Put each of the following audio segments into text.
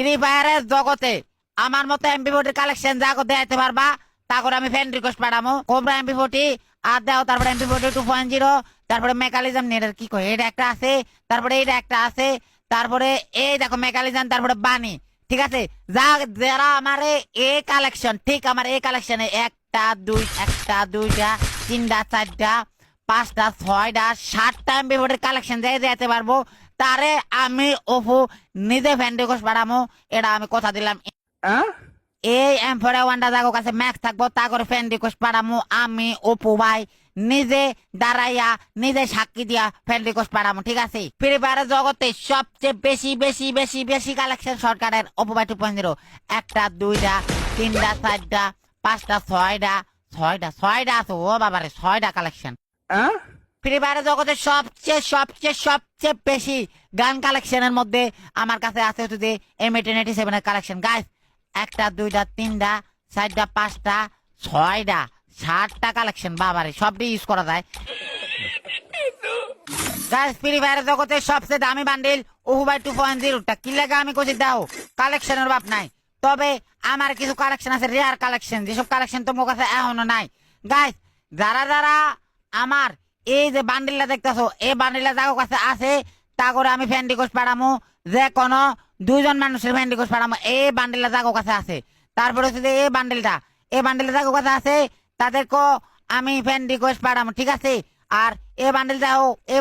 Free ফায়ারের জগতে আমার মতো এমপি40 কালেকশন যা দেখাতে পারবা তা করে আমি ফ্রেন্ড রিকোয়েস্ট পাঠামো। কোবরা এমপি40 আর দাও, তারপরে এমপি40 2.0, তারপরে মেকানিজম নেটার কি কয় এটা একটা আছে, তারপরে এটা একটা আছে, তারপরে এই দেখো মেকানিজম, তারপরে বানি। ঠিক আছে, যারা আমার এই কালেকশন, ঠিক আমার এই কালেকশনে একটা দুইটা তিনটা চারটা পাঁচটা ছয়টা সাতটা এমপি40 কালেকশন যেতে পারবো, তারে আমি ওপো নিজে ফ্রেন্ড রিকোয়েস্ট পাঠামো। এটা আমি কথা দিলাম। এই M41টা যাগো কাছে ম্যাক্স থাকবো, তা করে ফ্রেন্ড রিকোয়েস্ট পাঠামো আমি ওপো ভাই নিজে দাঁড়াইয়া নিজে সাক্ষী দিয়া ফ্রেন্ড রিকোয়েস্ট পাঠামো। ঠিক আছে, ফ্রি ফায়ারের জগতে সবচেয়ে বেশি বেশি বেশি বেশি কালেকশন সরকারের ওপো ভাই 2.0। একটা দুইটা তিনটা চারটা পাঁচটা ছয়টা আছে। ও বাবারে, 6টা কালেকশন। ফ্রি ফায়ারের জগতে সবচেয়ে সবচেয়ে সবচেয়ে বেশি গান কালেকশনের মধ্যে আমার কাছে আছে হচ্ছে যে M1887 এর কালেকশন। গাইস, একটা দুইটা তিনটা চারটা পাঁচটা ছয়টা 7টা কালেকশন। বাবারে, সবটি ইউজ করা যায়। গাইস, ফ্রি ফায়ারের জগতে সবচেয়ে দামি বান্ডিল ওপো ভাই 2.0টা কি লাগে আমি কইছি দাও, কালেকশনের বাপ নাই। তবে আমার কিছু কালেকশন আছে, রেয়ার কালেকশন, যেসব কালেকশন তোমার কাছে এখনো নাই। গাইস, যারা যারা আমার এই যে বান্ডিলটা দেখতেছো, এই বান্ডিলটা যার কাছে আছে তা করে আমি ফ্রেন্ড রিকোয়েস্ট পাঠামো। যে কোনো 2জন মানুষের ফ্রেন্ড রিকোয়েস্ট পাঠামো। এই বান্ডিলটা যার কাছে আছে, তারপরে হচ্ছে যে এই বান্ডিলটা যার কাছে আছে তাদেরকে আমি ফ্রেন্ড রিকোয়েস্ট পাঠামো। ঠিক আছে, আর এই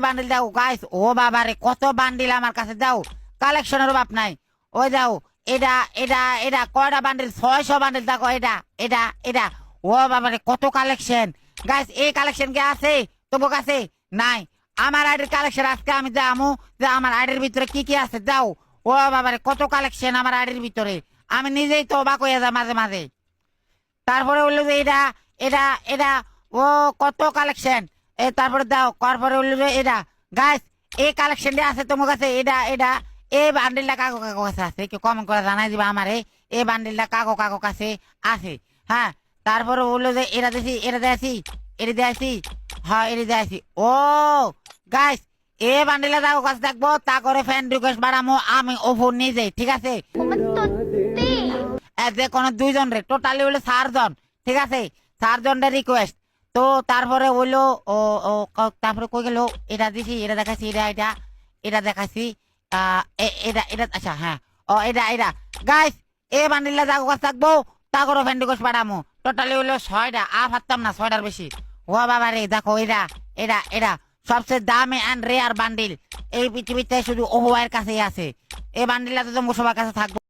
বান্ডিল দাও গাইস। ও বাবারে, কত বান্ডিল আমার কাছে, দাও কালেকশনের বাপ নাই। ওই যাও, এটা এটা এটা কয়টা বান্ডিল, 600 বান্ডিল। দেখো এটা ও বাবারে, কত কালেকশন। গাইস, এই কালেকশন কে আছে তোমার কাছে? নাই। আমার আইডির কালেকশন আজকে আমি যাবো যে আমার আইডির ভিতরে কি কি আছে, যাও। ও বাবারে, কত কালেকশন আমার আইডির ভিতরে, আমি নিজেই তো অবাক হয়ে যাই মাঝে মাঝে। তারপরে বললো যে এটা ও কত কালেকশন। তারপরে দাও, তারপরে বললো যে এটা। গাইস, এই কালেকশনটা আছে তোমার কাছে? এটা এই বান্ডিলটা কাকো কাছে আছে? কেউ কমেন্ট করে জানাই দিবা আমারে এই বান্ডিলটা কাকো কাছে আছে। হ্যাঁ, তারপরে বললো যে এটা দিয়েছি হ্যাঁ এটা দিয়েছি। ও গাইস, এই বান্ডিলটা কাকো কাছে থাকবো, তা করে ফ্রেন্ড রিকোয়েস্ট বাড়ামো আমি ওপো নিজে। ঠিক আছে, যে কোনো 2জন রে, টোটালি হলো 4জন। ঠিক আছে, 4জনের রিকোয়েস্ট। তো তারপরে হইলো ও ও তারপরে কই গেল, এটা দিছি, এটা দেখাচ্ছি, এটা দেখাচ্ছি, এটা আচ্ছা হ্যাঁ, ও এটা গাইস, এই বান্ডিলটা যাগো কাছে থাকবো, তা করে ফ্রেন্ড রিকোয়েস্ট পাঠামো। টোটালি হইলো 6টা, পারতাম না 6টার বেশি। ও বাবা রে, দেখো এটা সবচেয়ে দামি অ্যান্ড রেয়ার বান্ডিল এই পৃথিবীতে শুধু ওপো ভাইয়ের কাছেই আছে। এই বান্ডিলটা তো তোমার সবার কাছে থাকবো।